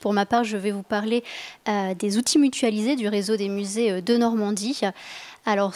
pour ma part, je vais vous parler des outils mutualisés du réseau des musées de Normandie. Alors,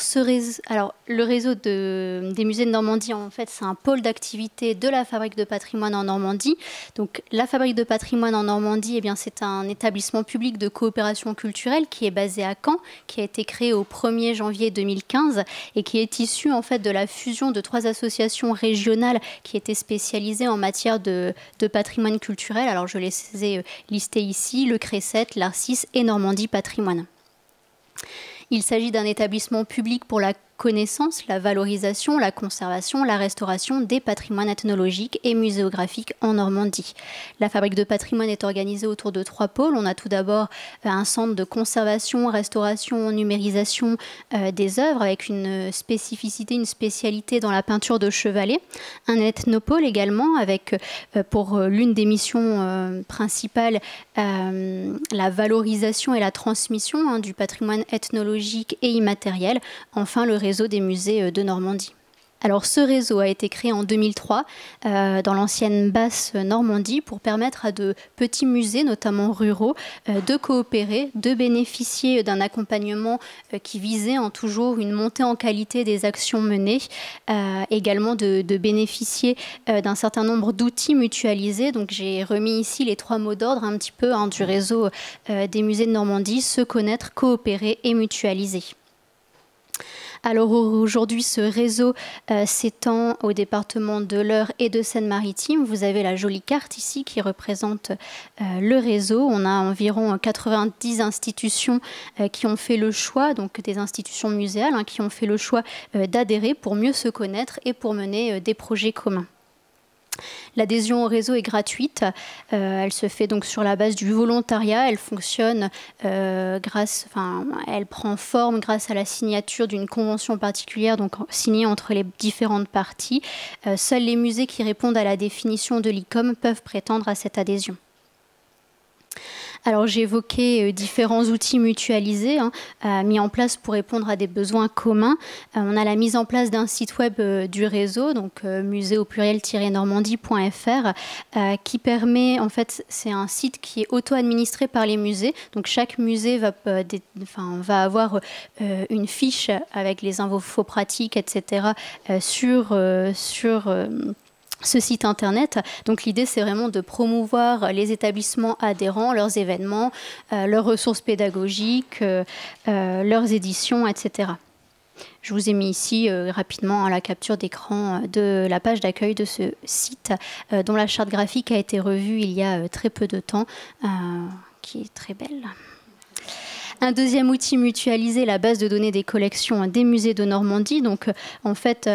le réseau des musées de Normandie, en fait, c'est un pôle d'activité de la Fabrique de patrimoine en Normandie. Donc, la Fabrique de patrimoine en Normandie, eh bien, c'est un établissement public de coopération culturelle qui est basé à Caen, qui a été créé au 1er janvier 2015 et qui est issu, en fait, de la fusion de 3 associations régionales qui étaient spécialisées en matière de patrimoine culturel. Alors, je les ai listées ici, le Cresset, l'Arcis et Normandie Patrimoine. Il s'agit d'un établissement public pour la connaissance, la valorisation, la conservation, la restauration des patrimoines ethnologiques et muséographiques en Normandie. La Fabrique de patrimoine est organisée autour de 3 pôles. On a tout d'abord un centre de conservation, restauration, numérisation des œuvres avec une spécificité, une spécialité dans la peinture de chevalet. Un ethnopôle également avec pour l'une des missions principales la valorisation et la transmission du patrimoine ethnologique et immatériel. Enfin, le réseau des musées de Normandie. Alors, ce réseau a été créé en 2003 dans l'ancienne Basse Normandie pour permettre à de petits musées, notamment ruraux, de coopérer, de bénéficier d'un accompagnement qui visait en toujours une montée en qualité des actions menées, également de bénéficier d'un certain nombre d'outils mutualisés. Donc, j'ai remis ici les 3 mots d'ordre un petit peu du réseau des musées de Normandie: se connaître, coopérer et mutualiser. Alors aujourd'hui, ce réseau s'étend au département de l'Eure et de Seine-Maritime. Vous avez la jolie carte ici qui représente le réseau. On a environ 90 institutions qui ont fait le choix, donc des institutions muséales, qui ont fait le choix d'adhérer pour mieux se connaître et pour mener des projets communs. L'adhésion au réseau est gratuite. Elle se fait donc sur la base du volontariat. Elle fonctionne elle prend forme grâce à la signature d'une convention particulière, donc signée entre les différentes parties. Seuls les musées qui répondent à la définition de l'ICOM peuvent prétendre à cette adhésion. Alors, j'ai évoqué différents outils mutualisés mis en place pour répondre à des besoins communs. On a la mise en place d'un site web du réseau, donc musée au pluriel-normandie.fr, qui permet, en fait, c'est un site qui est auto-administré par les musées. Donc, chaque musée va avoir une fiche avec les infos pratiques, etc., sur ce site internet. Donc l'idée, c'est vraiment de promouvoir les établissements adhérents, leurs événements, leurs ressources pédagogiques, leurs éditions, etc. Je vous ai mis ici rapidement la capture d'écran de la page d'accueil de ce site, dont la charte graphique a été revue il y a très peu de temps, qui est très belle. Un deuxième outil mutualisé, la base de données des collections des musées de Normandie. Donc, en fait,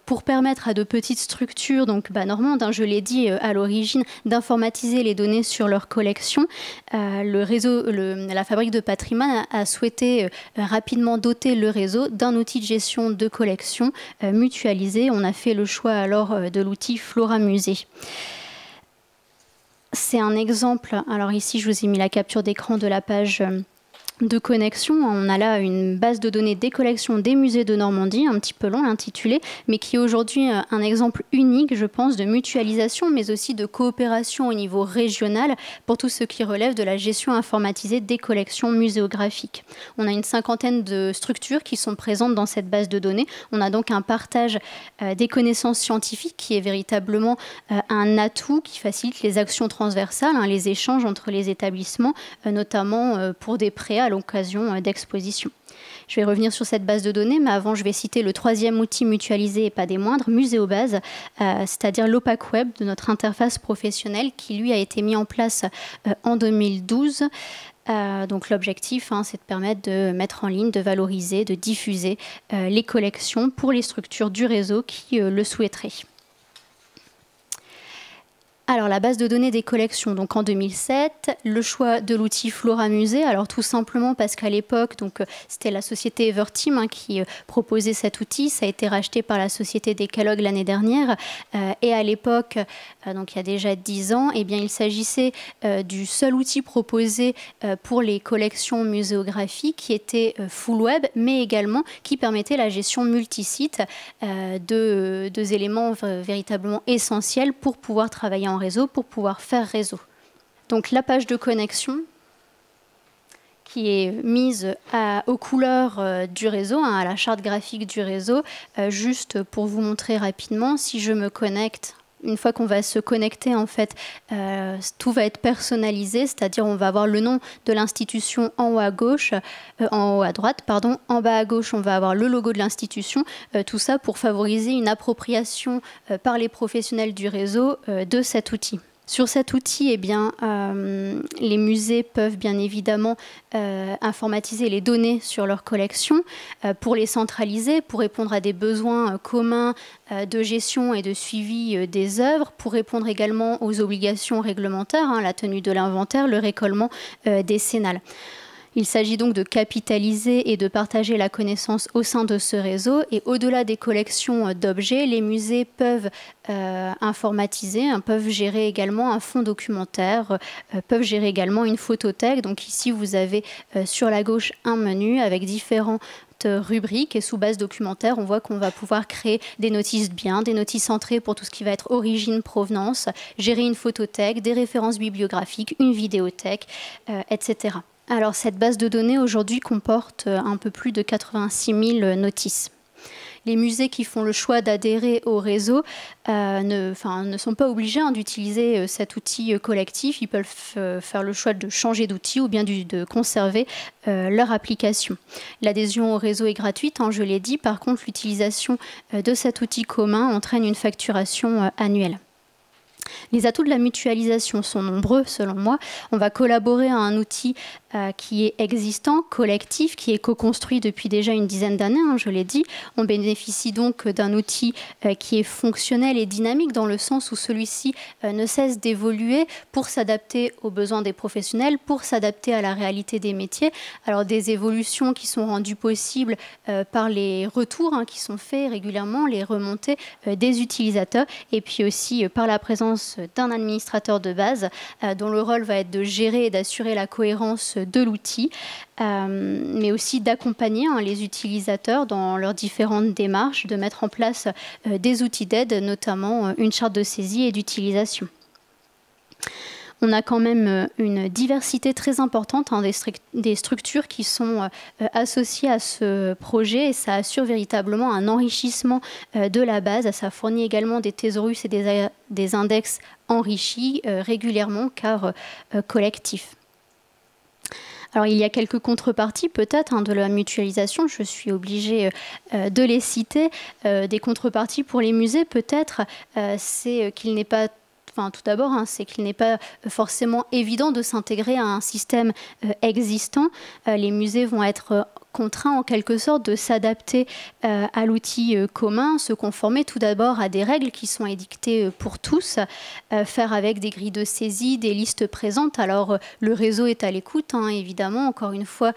pour permettre à de petites structures, donc normandes, je l'ai dit à l'origine, d'informatiser les données sur leurs collections, la Fabrique de patrimoine a souhaité rapidement doter le réseau d'un outil de gestion de collection mutualisé. On a fait le choix alors de l'outil Flora Musée. C'est un exemple. Alors ici, je vous ai mis la capture d'écran de la page de connexion. On a là une base de données des collections des musées de Normandie, un petit peu long l'intitulé, mais qui est aujourd'hui un exemple unique, je pense, de mutualisation, mais aussi de coopération au niveau régional pour tout ce qui relève de la gestion informatisée des collections muséographiques. On a une 50aine de structures qui sont présentes dans cette base de données. On a donc un partage des connaissances scientifiques qui est véritablement un atout qui facilite les actions transversales, les échanges entre les établissements, notamment pour des prêts à l'occasion d'expositions. Je vais revenir sur cette base de données, mais avant, je vais citer le 3e outil mutualisé et pas des moindres, Muséobase, c'est-à-dire l'OPAC Web de notre interface professionnelle qui, lui, a été mis en place en 2012. Donc l'objectif, c'est de permettre de mettre en ligne, de valoriser, de diffuser les collections pour les structures du réseau qui le souhaiteraient. Alors, la base de données des collections, donc en 2007, le choix de l'outil Flora Musée, alors tout simplement parce qu'à l'époque, c'était la société Everteam qui proposait cet outil, ça a été racheté par la société Decalogue l'année dernière, et à l'époque, donc il y a déjà 10 ans, eh bien, il s'agissait du seul outil proposé pour les collections muséographiques qui était full web, mais également qui permettait la gestion multisite deux éléments véritablement essentiels pour pouvoir travailler en réseau, pour pouvoir faire réseau. Donc la page de connexion qui est mise aux couleurs du réseau, hein, à la charte graphique du réseau. Juste pour vous montrer rapidement, si je me connecte, une fois qu'on va se connecter, en fait, tout va être personnalisé, c'est-à-dire on va avoir le nom de l'institution en haut à gauche, en haut à droite, pardon, en bas à gauche, on va avoir le logo de l'institution, tout ça pour favoriser une appropriation par les professionnels du réseau de cet outil. Sur cet outil, eh bien, les musées peuvent bien évidemment informatiser les données sur leur collection pour les centraliser, pour répondre à des besoins communs de gestion et de suivi des œuvres, pour répondre également aux obligations réglementaires, hein, la tenue de l'inventaire, le récollement décennal. Il s'agit donc de capitaliser et de partager la connaissance au sein de ce réseau. Et au-delà des collections d'objets, les musées peuvent informatiser, peuvent gérer également un fonds documentaire, peuvent gérer également une photothèque. Donc ici, vous avez sur la gauche un menu avec différentes rubriques et sous base documentaire, on voit qu'on va pouvoir créer des notices biens, des notices entrées pour tout ce qui va être origine, provenance, gérer une photothèque, des références bibliographiques, une vidéothèque, etc. Alors, cette base de données aujourd'hui comporte un peu plus de 86 000 notices. Les musées qui font le choix d'adhérer au réseau ne sont pas obligés d'utiliser cet outil collectif. Ils peuvent faire le choix de changer d'outil ou bien de conserver leur application. L'adhésion au réseau est gratuite, je l'ai dit. Par contre, l'utilisation de cet outil commun entraîne une facturation annuelle. Les atouts de la mutualisation sont nombreux, selon moi. On va collaborer à un outil qui est existant, collectif, qui est co-construit depuis déjà une dizaine d'années, je l'ai dit. On bénéficie donc d'un outil qui est fonctionnel et dynamique dans le sens où celui-ci ne cesse d'évoluer pour s'adapter aux besoins des professionnels, pour s'adapter à la réalité des métiers. Alors des évolutions qui sont rendues possibles par les retours qui sont faits régulièrement, les remontées des utilisateurs, et puis aussi par la présence d'un administrateur de base dont le rôle va être de gérer et d'assurer la cohérence de l'outil, mais aussi d'accompagner les utilisateurs dans leurs différentes démarches, de mettre en place des outils d'aide, notamment une charte de saisie et d'utilisation. On a quand même une diversité très importante des structures qui sont associées à ce projet et ça assure véritablement un enrichissement de la base. Ça fournit également des thésaurus et des index enrichis régulièrement car collectifs. Alors, il y a quelques contreparties peut-être de la mutualisation, je suis obligée de les citer. Des contreparties pour les musées peut-être, c'est qu'il n'est pas... tout d'abord, c'est qu'il n'est pas forcément évident de s'intégrer à un système existant. Les musées vont être contraints en quelque sorte de s'adapter à l'outil commun, se conformer tout d'abord à des règles qui sont édictées pour tous, faire avec des grilles de saisie, des listes présentes. Alors le réseau est à l'écoute, évidemment, encore une fois.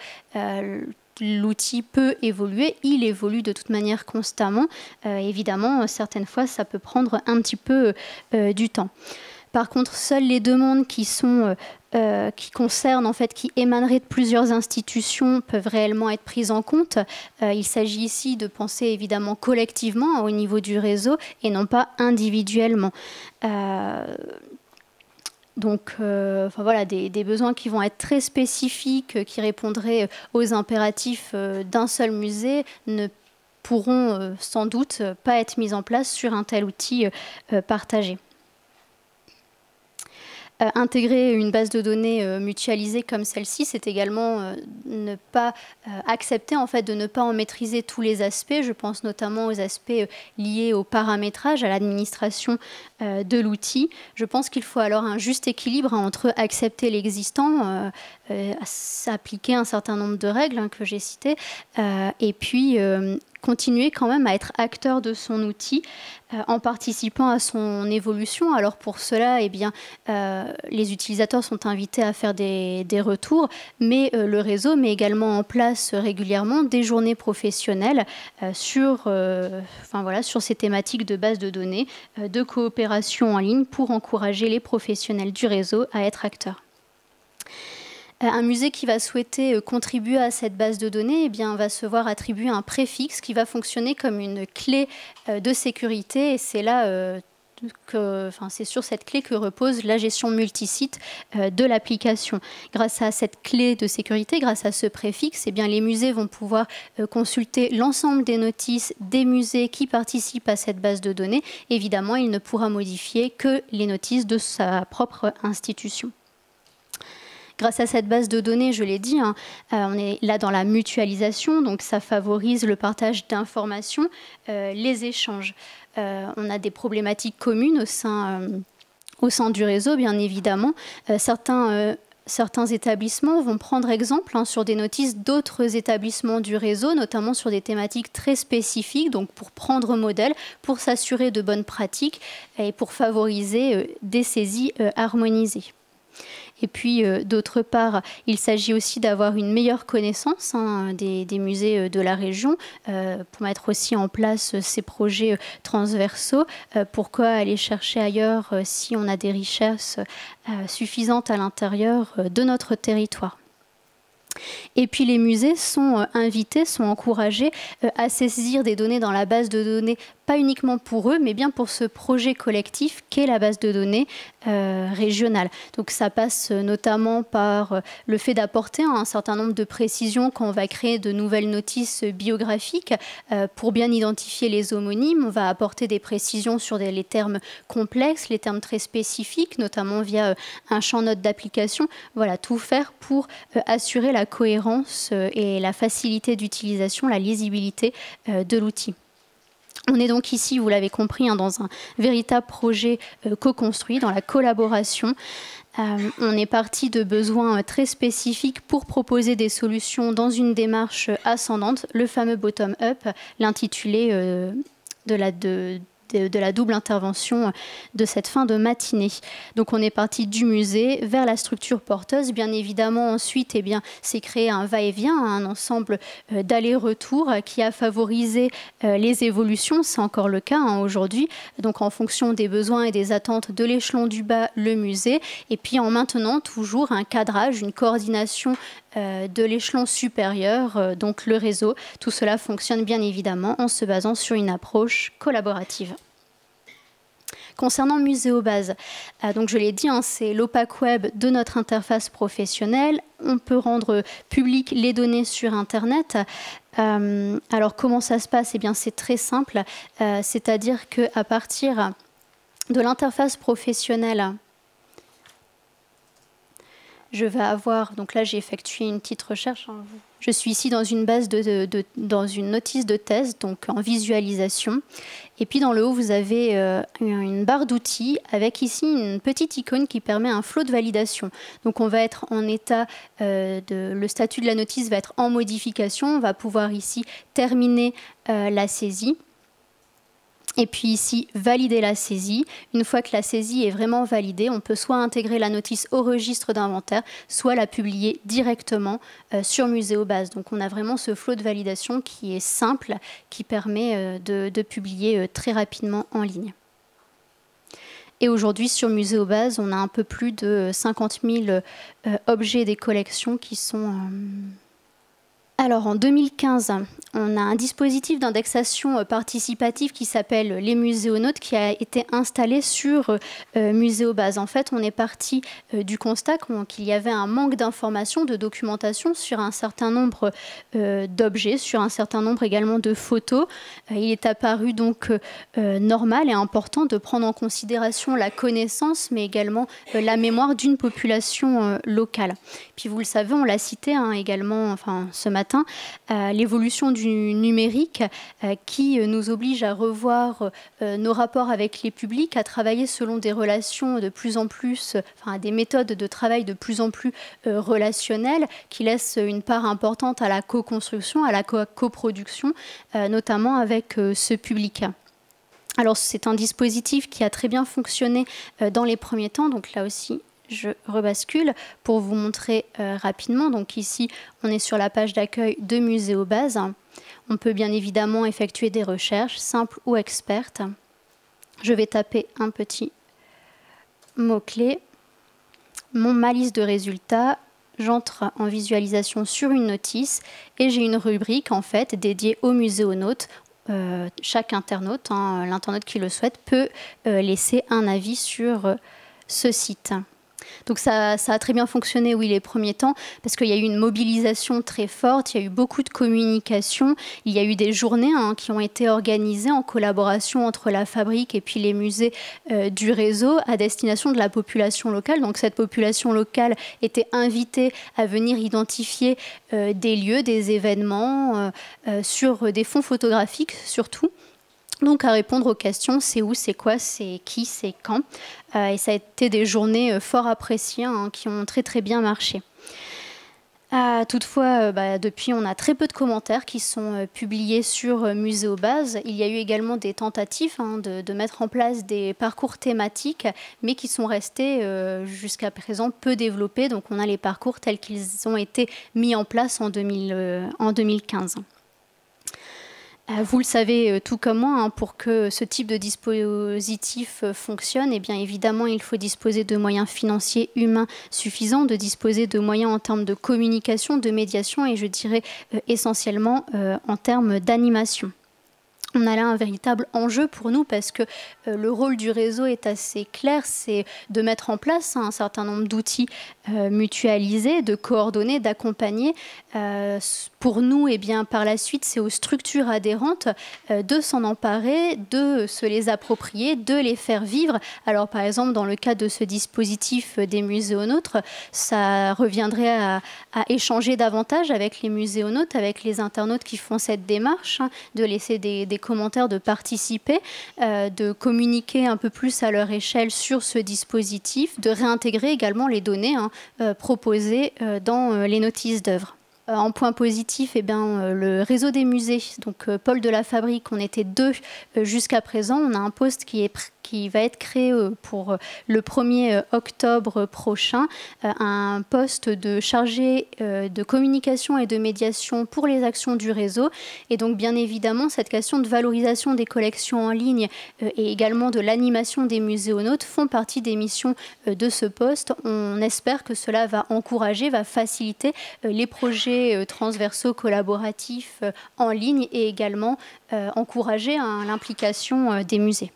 L'outil peut évoluer, il évolue de toute manière constamment. Évidemment, certaines fois, ça peut prendre un petit peu du temps. Par contre, seules les demandes qui concernent, qui émaneraient de plusieurs institutions peuvent réellement être prises en compte. Il s'agit ici de penser évidemment collectivement au niveau du réseau et non pas individuellement. Donc, voilà, des besoins qui vont être très spécifiques, qui répondraient aux impératifs d'un seul musée, ne pourront sans doute pas être mis en place sur un tel outil partagé. Intégrer une base de données mutualisée comme celle-ci, c'est également ne pas accepter de ne pas en maîtriser tous les aspects. Je pense notamment aux aspects liés au paramétrage, à l'administration de l'outil. Je pense qu'il faut alors un juste équilibre entre accepter l'existant, appliquer un certain nombre de règles que j'ai citées, et puis continuer quand même à être acteur de son outil en participant à son évolution. Alors pour cela, les utilisateurs sont invités à faire des retours, mais le réseau met également en place régulièrement des journées professionnelles sur ces thématiques de base de données, de coopération en ligne pour encourager les professionnels du réseau à être acteurs. Un musée qui va souhaiter contribuer à cette base de données va se voir attribuer un préfixe qui va fonctionner comme une clé de sécurité. Et c'est là c'est sur cette clé que repose la gestion multisite de l'application. Grâce à cette clé de sécurité, grâce à ce préfixe, eh bien, les musées vont pouvoir consulter l'ensemble des notices des musées qui participent à cette base de données. Évidemment, il ne pourra modifier que les notices de sa propre institution. Grâce à cette base de données, je l'ai dit, on est là dans la mutualisation, donc ça favorise le partage d'informations, les échanges. On a des problématiques communes au sein du réseau, bien évidemment. Certains établissements vont prendre exemple sur des notices d'autres établissements du réseau, notamment sur des thématiques très spécifiques, donc pour prendre modèle, pour s'assurer de bonnes pratiques et pour favoriser des saisies harmonisées. Et puis, d'autre part, il s'agit aussi d'avoir une meilleure connaissance des musées de la région pour mettre aussi en place ces projets transversaux. Pourquoi aller chercher ailleurs si on a des richesses suffisantes à l'intérieur de notre territoire ? Et puis les musées sont invités, sont encouragés à saisir des données dans la base de données, pas uniquement pour eux, mais bien pour ce projet collectif qu'est la base de données régionale. Donc ça passe notamment par le fait d'apporter un certain nombre de précisions quand on va créer de nouvelles notices biographiques pour bien identifier les homonymes. On va apporter des précisions sur les termes complexes, les termes très spécifiques, notamment via un champ note d'application. Voilà, tout faire pour assurer la cohérence et la facilité d'utilisation, la lisibilité de l'outil. On est donc ici, vous l'avez compris, dans un véritable projet co-construit, dans la collaboration. On est parti de besoins très spécifiques pour proposer des solutions dans une démarche ascendante, le fameux bottom-up, l'intitulé de la double intervention de cette fin de matinée. Donc on est parti du musée vers la structure porteuse. Bien évidemment, ensuite, c'est créé un va-et-vient, un ensemble d'allers-retours qui a favorisé les évolutions. C'est encore le cas aujourd'hui. Donc en fonction des besoins et des attentes de l'échelon du bas, le musée. Et puis en maintenant toujours un cadrage, une coordination de l'échelon supérieur, donc le réseau. Tout cela fonctionne bien évidemment en se basant sur une approche collaborative. Concernant Muséobase, donc je l'ai dit, c'est l'opac web de notre interface professionnelle. On peut rendre publiques les données sur Internet. Alors comment ça se passe ? C'est très simple, c'est-à-dire qu'à partir de l'interface professionnelle, je vais avoir, donc là j'ai effectué une petite recherche. Je suis ici dans une base dans une notice de thèse, donc en visualisation. Et puis dans le haut, vous avez une barre d'outils avec ici une petite icône qui permet un flot de validation. Donc on va être en état, le statut de la notice va être en modification. On va pouvoir ici terminer la saisie. Et puis ici, valider la saisie. Une fois que la saisie est vraiment validée, on peut soit intégrer la notice au registre d'inventaire, soit la publier directement sur Muséobase. Donc on a vraiment ce flot de validation qui est simple, qui permet de publier très rapidement en ligne. Et aujourd'hui, sur Muséobase, on a un peu plus de 50 000 objets des collections qui sont... Alors en 2015, on a un dispositif d'indexation participative qui s'appelle les Muséonautes qui a été installé sur Muséobase. En fait, on est parti du constat qu'il y avait un manque d'informations, de documentation sur un certain nombre d'objets, sur un certain nombre également de photos. Il est apparu donc normal et important de prendre en considération la connaissance, mais également la mémoire d'une population locale. Puis vous le savez, on l'a cité également ce matin, l'évolution du numérique qui nous oblige à revoir nos rapports avec les publics, à travailler selon des relations de plus en plus, des méthodes de travail de plus en plus relationnelles, qui laissent une part importante à la co-construction, à la coproduction, notamment avec ce public. Alors c'est un dispositif qui a très bien fonctionné dans les premiers temps, donc là aussi, je rebascule pour vous montrer rapidement. Donc ici, on est sur la page d'accueil de Muséobase. On peut bien évidemment effectuer des recherches, simples ou expertes. Je vais taper un petit mot-clé. Ma liste de résultats, j'entre en visualisation sur une notice et j'ai une rubrique en fait dédiée aux muséonautes chaque internaute, l'internaute qui le souhaite, peut laisser un avis sur ce site. Donc ça a très bien fonctionné, oui, les premiers temps, parce qu'il y a eu une mobilisation très forte, il y a eu beaucoup de communication, il y a eu des journées qui ont été organisées en collaboration entre la fabrique et puis les musées du réseau à destination de la population locale. Donc cette population locale était invitée à venir identifier des lieux, des événements sur des fonds photographiques surtout. Donc à répondre aux questions, c'est où, c'est quoi, c'est qui, c'est quand. Et ça a été des journées fort appréciées qui ont très très bien marché. Toutefois, depuis, on a très peu de commentaires qui sont publiés sur Muséobase. Il y a eu également des tentatives de mettre en place des parcours thématiques, mais qui sont restés jusqu'à présent peu développés. Donc on a les parcours tels qu'ils ont été mis en place en 2015. Vous le savez tout comme moi, pour que ce type de dispositif fonctionne, eh bien évidemment, il faut disposer de moyens financiers humains suffisants, de disposer de moyens en termes de communication, de médiation et je dirais essentiellement en termes d'animation. On a là un véritable enjeu pour nous parce que le rôle du réseau est assez clair, c'est de mettre en place un certain nombre d'outils mutualisés, de coordonner, d'accompagner. Pour nous, eh bien, par la suite, c'est aux structures adhérentes de s'en emparer, de se les approprier, de les faire vivre. Alors par exemple, dans le cas de ce dispositif des muséonautres, ça reviendrait à échanger davantage avec les muséonautes, avec les internautes qui font cette démarche, de laisser des commentaires, de participer, de communiquer un peu plus à leur échelle sur ce dispositif, de réintégrer également les données proposées dans les notices d'œuvre. En point positif, eh bien, le réseau des musées, donc Paul de la Fabrique, on était 2 jusqu'à présent. On a un poste qui va être créé pour le 1er octobre prochain, un poste de chargé de communication et de médiation pour les actions du réseau. Et donc, bien évidemment, cette question de valorisation des collections en ligne et également de l'animation des muséonautes font partie des missions de ce poste. On espère que cela va encourager, va faciliter les projets transversaux collaboratifs en ligne et également encourager l'implication des musées.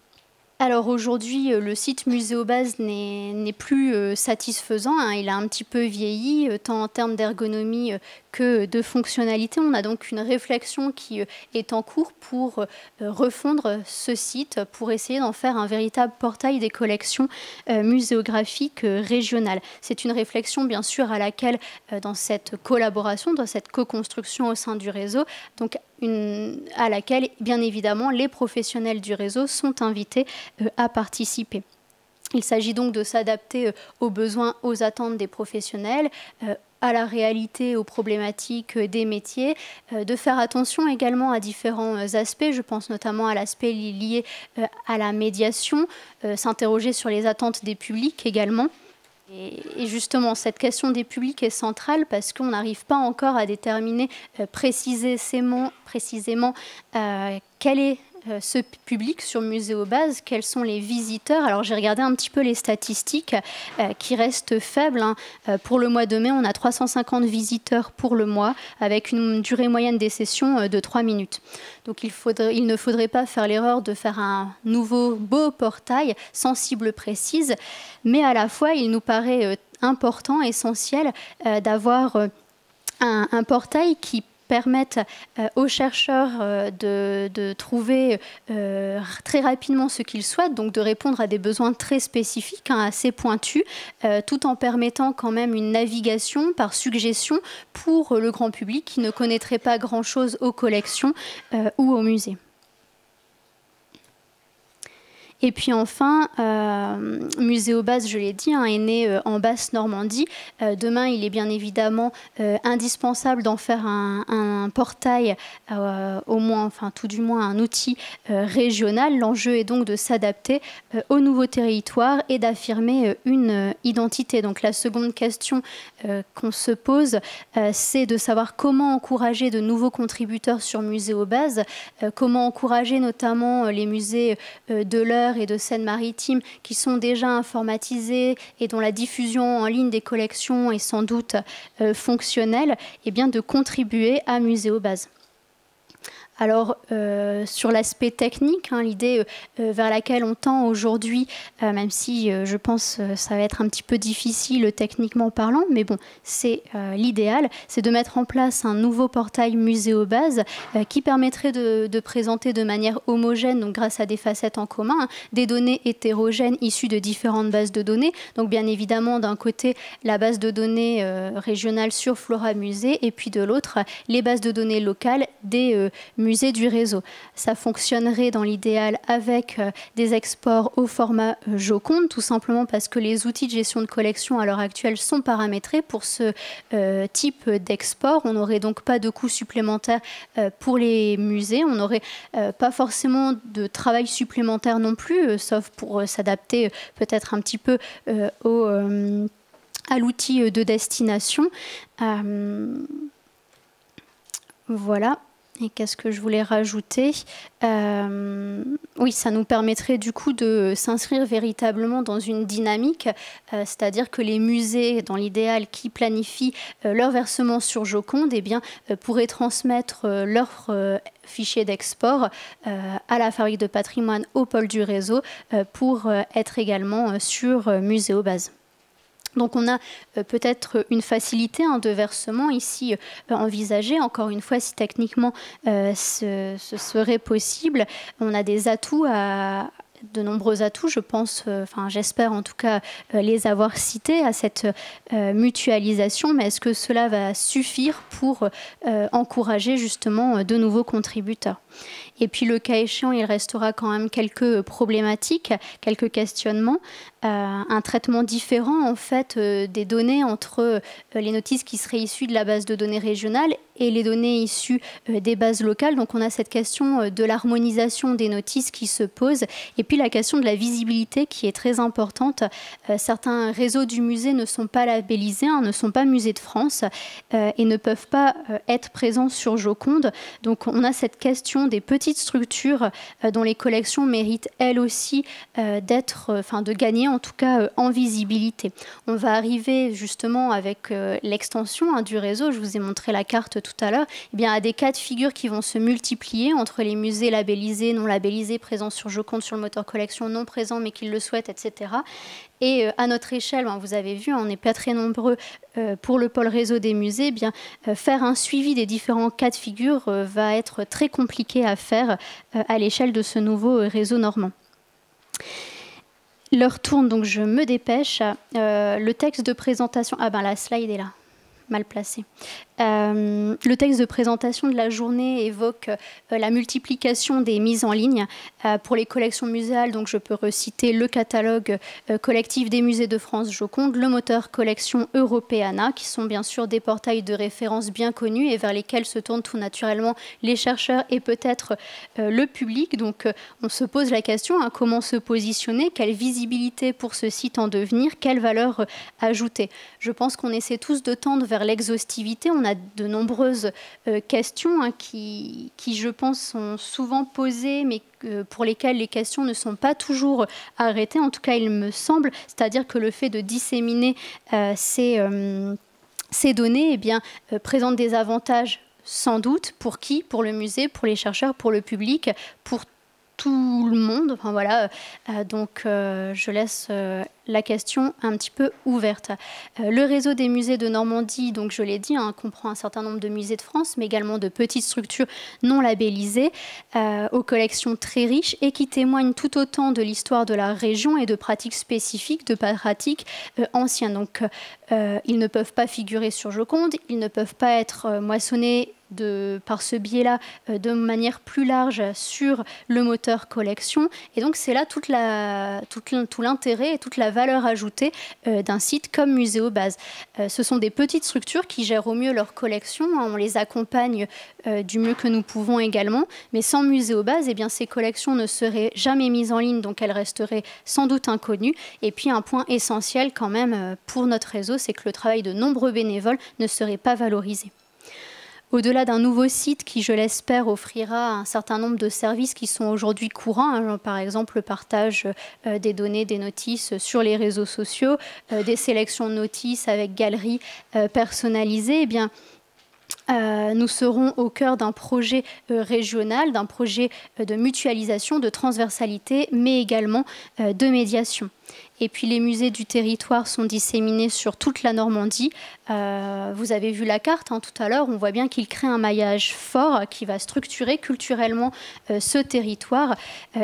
Alors aujourd'hui, le site Muséobase n'est plus satisfaisant, il a un petit peu vieilli, tant en termes d'ergonomie que de fonctionnalité. On a donc une réflexion qui est en cours pour refondre ce site, pour essayer d'en faire un véritable portail des collections muséographiques régionales. C'est une réflexion bien sûr à laquelle, dans cette collaboration, dans cette co-construction au sein du réseau, donc à laquelle bien évidemment les professionnels du réseau sont invités à participer. Il s'agit donc de s'adapter aux besoins, aux attentes des professionnels, à la réalité, aux problématiques des métiers, de faire attention également à différents aspects. Je pense notamment à l'aspect lié à la médiation, s'interroger sur les attentes des publics également. Et justement, cette question des publics est centrale parce qu'on n'arrive pas encore à déterminer précisément quel est ce public sur Muséobase, quels sont les visiteurs. Alors j'ai regardé un petit peu les statistiques qui restent faibles. Pour le mois de mai, on a 350 visiteurs pour le mois avec une durée moyenne des sessions de 3 minutes. Donc il ne faudrait pas faire l'erreur de faire un nouveau beau portail sans cible précise, mais à la fois il nous paraît important, essentiel d'avoir un portail qui permettent aux chercheurs de trouver très rapidement ce qu'ils souhaitent, donc de répondre à des besoins très spécifiques, assez pointus, tout en permettant quand même une navigation par suggestion pour le grand public qui ne connaîtrait pas grand-chose aux collections ou aux musées. Et puis enfin, Muséobase, je l'ai dit, est né en Basse-Normandie. Demain, il est bien évidemment indispensable d'en faire un portail, au moins, enfin tout du moins un outil régional. L'enjeu est donc de s'adapter au nouveau territoire et d'affirmer une identité. Donc la seconde question qu'on se pose, c'est de savoir comment encourager de nouveaux contributeurs sur Muséobase, comment encourager notamment les musées de l'Eure et de Seine-Maritime qui sont déjà informatisés et dont la diffusion en ligne des collections est sans doute fonctionnelle, et bien de contribuer à Muséobase. Alors, sur l'aspect technique, hein, l'idée vers laquelle on tend aujourd'hui, même si je pense ça va être un petit peu difficile techniquement parlant, mais bon, c'est l'idéal, c'est de mettre en place un nouveau portail Muséobase qui permettrait de présenter de manière homogène, donc grâce à des facettes en commun, hein, des données hétérogènes issues de différentes bases de données. Donc, bien évidemment, d'un côté, la base de données régionale sur Flora Musée, et puis de l'autre, les bases de données locales des musées du réseau. Ça fonctionnerait dans l'idéal avec des exports au format Joconde, tout simplement parce que les outils de gestion de collection à l'heure actuelle sont paramétrés pour ce type d'export. On n'aurait donc pas de coûts supplémentaires pour les musées. On n'aurait pas forcément de travail supplémentaire non plus, sauf pour s'adapter peut-être un petit peu à l'outil de destination. Voilà. Et qu'est-ce que je voulais rajouter? Oui, ça nous permettrait du coup de s'inscrire véritablement dans une dynamique, c'est-à-dire que les musées, dans l'idéal, qui planifient leur versement sur Joconde, eh bien, pourraient transmettre leurs fichiers d'export à la Fabrique de patrimoine, au pôle du réseau, pour être également sur Muséobase. Donc on a peut-être une facilité de versement ici envisagée. Encore une fois, si techniquement ce serait possible, on a des atouts de nombreux atouts, je pense, j'espère en tout cas les avoir cités à cette mutualisation, mais est-ce que cela va suffire pour encourager justement de nouveaux contributeurs? Et puis le cas échéant, il restera quand même quelques problématiques, quelques questionnements, un traitement différent en fait des données entre les notices qui seraient issues de la base de données régionale et les données issues des bases locales. Donc on a cette question de l'harmonisation des notices qui se pose, et puis la question de la visibilité qui est très importante. Certains réseaux du musée ne sont pas labellisés, ne sont pas musées de France et ne peuvent pas être présents sur Joconde. Donc on a cette question des petites structures dont les collections méritent elles aussi de gagner en tout cas en visibilité. On va arriver justement avec l'extension du réseau, je vous ai montré la carte tout à l'heure, à des cas de figure qui vont se multiplier entre les musées labellisés, non labellisés, présents sur Joconde, sur le moteur collection, non présents mais qui le souhaitent, etc. Et à notre échelle, vous avez vu, on n'est pas très nombreux pour le pôle réseau des musées. Faire un suivi des différents cas de figure va être très compliqué à faire à l'échelle de ce nouveau réseau normand. L'heure tourne, donc je me dépêche. Le texte de présentation... Ah ben la slide est là, mal placée. Le texte de présentation de la journée évoque la multiplication des mises en ligne pour les collections muséales. Donc je peux reciter le catalogue collectif des musées de France Joconde, le moteur collection Europeana, qui sont bien sûr des portails de référence bien connus et vers lesquels se tournent tout naturellement les chercheurs et peut-être le public. Donc on se pose la question, comment se positionner, quelle visibilité pour ce site en devenir, quelle valeur ajouter. Je pense qu'on essaie tous de tendre vers l'exhaustivité. On a de nombreuses questions qui, je pense, sont souvent posées, mais pour lesquelles les questions ne sont pas toujours arrêtées. En tout cas, il me semble, c'est-à-dire que le fait de disséminer ces données présente des avantages sans doute. Pour qui? Pour le musée, pour les chercheurs, pour le public, pour tout le monde. Donc je laisse la question un petit peu ouverte. Le réseau des musées de Normandie, donc je l'ai dit, comprend un certain nombre de musées de France, mais également de petites structures non labellisées, aux collections très riches et qui témoignent tout autant de l'histoire de la région et de pratiques spécifiques, de pratiques anciennes. Donc ils ne peuvent pas figurer sur Joconde, ils ne peuvent pas être moissonnés par ce biais-là de manière plus large sur le moteur collection. Et donc c'est là tout l'intérêt et toute la valeur ajoutée d'un site comme Muséobase. Ce sont des petites structures qui gèrent au mieux leur collection, on les accompagne du mieux que nous pouvons également, mais sans Muséobase, ces collections ne seraient jamais mises en ligne, donc elles resteraient sans doute inconnues. Et puis un point essentiel quand même pour notre réseau, c'est que le travail de nombreux bénévoles ne serait pas valorisé. Au-delà d'un nouveau site qui, je l'espère, offrira un certain nombre de services qui sont aujourd'hui courants, par exemple le partage des données, des notices sur les réseaux sociaux, des sélections de notices avec galeries personnalisées, nous serons au cœur d'un projet régional, d'un projet de mutualisation, de transversalité, mais également de médiation. Et puis les musées du territoire sont disséminés sur toute la Normandie. Vous avez vu la carte tout à l'heure, on voit bien qu'il crée un maillage fort qui va structurer culturellement ce territoire.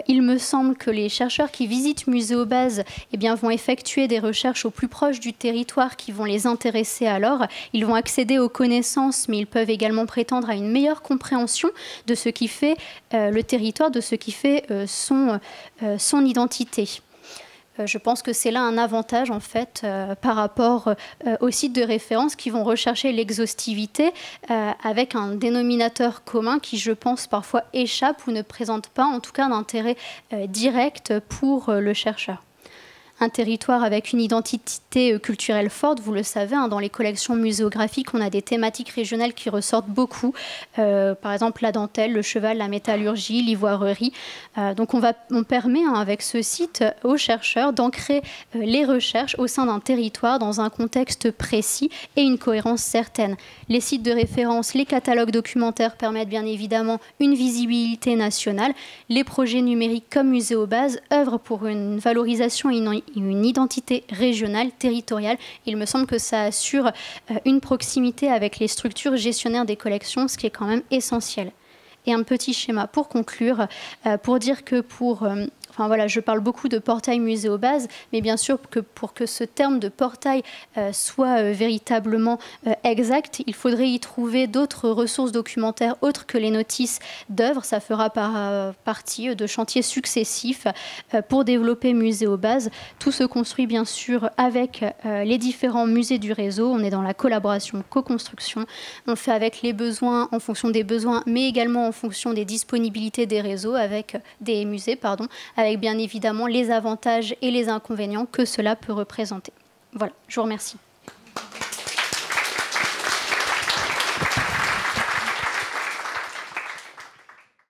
Il me semble que les chercheurs qui visitent Muséobase vont effectuer des recherches au plus proche du territoire qui vont les intéresser alors. Ils vont accéder aux connaissances, mais ils peuvent également prétendre à une meilleure compréhension de ce qui fait le territoire, de ce qui fait son identité. Je pense que c'est là un avantage en fait par rapport aux sites de référence qui vont rechercher l'exhaustivité avec un dénominateur commun qui, je pense, parfois échappe ou ne présente pas en tout cas d'intérêt direct pour le chercheur. Un territoire avec une identité culturelle forte, vous le savez, dans les collections muséographiques, on a des thématiques régionales qui ressortent beaucoup, par exemple la dentelle, le cheval, la métallurgie, l'ivoirerie. Donc on permet avec ce site aux chercheurs d'ancrer les recherches au sein d'un territoire dans un contexte précis et une cohérence certaine. Les sites de référence, les catalogues documentaires permettent bien évidemment une visibilité nationale. Les projets numériques comme Muséobase œuvrent pour une valorisation et une identité régionale, territoriale. Il me semble que ça assure une proximité avec les structures gestionnaires des collections, ce qui est quand même essentiel. Et un petit schéma pour conclure, pour dire que je parle beaucoup de portail Muséobase, mais bien sûr que pour que ce terme de portail soit véritablement exact, il faudrait y trouver d'autres ressources documentaires autres que les notices d'œuvres. Ça fera partie de chantiers successifs pour développer Muséobase. Tout se construit bien sûr avec les différents musées du réseau. On est dans la collaboration, co-construction. On fait avec les besoins, en fonction des besoins, mais également en fonction des disponibilités des réseaux, des musées, avec bien évidemment les avantages et les inconvénients que cela peut représenter. Voilà, je vous remercie.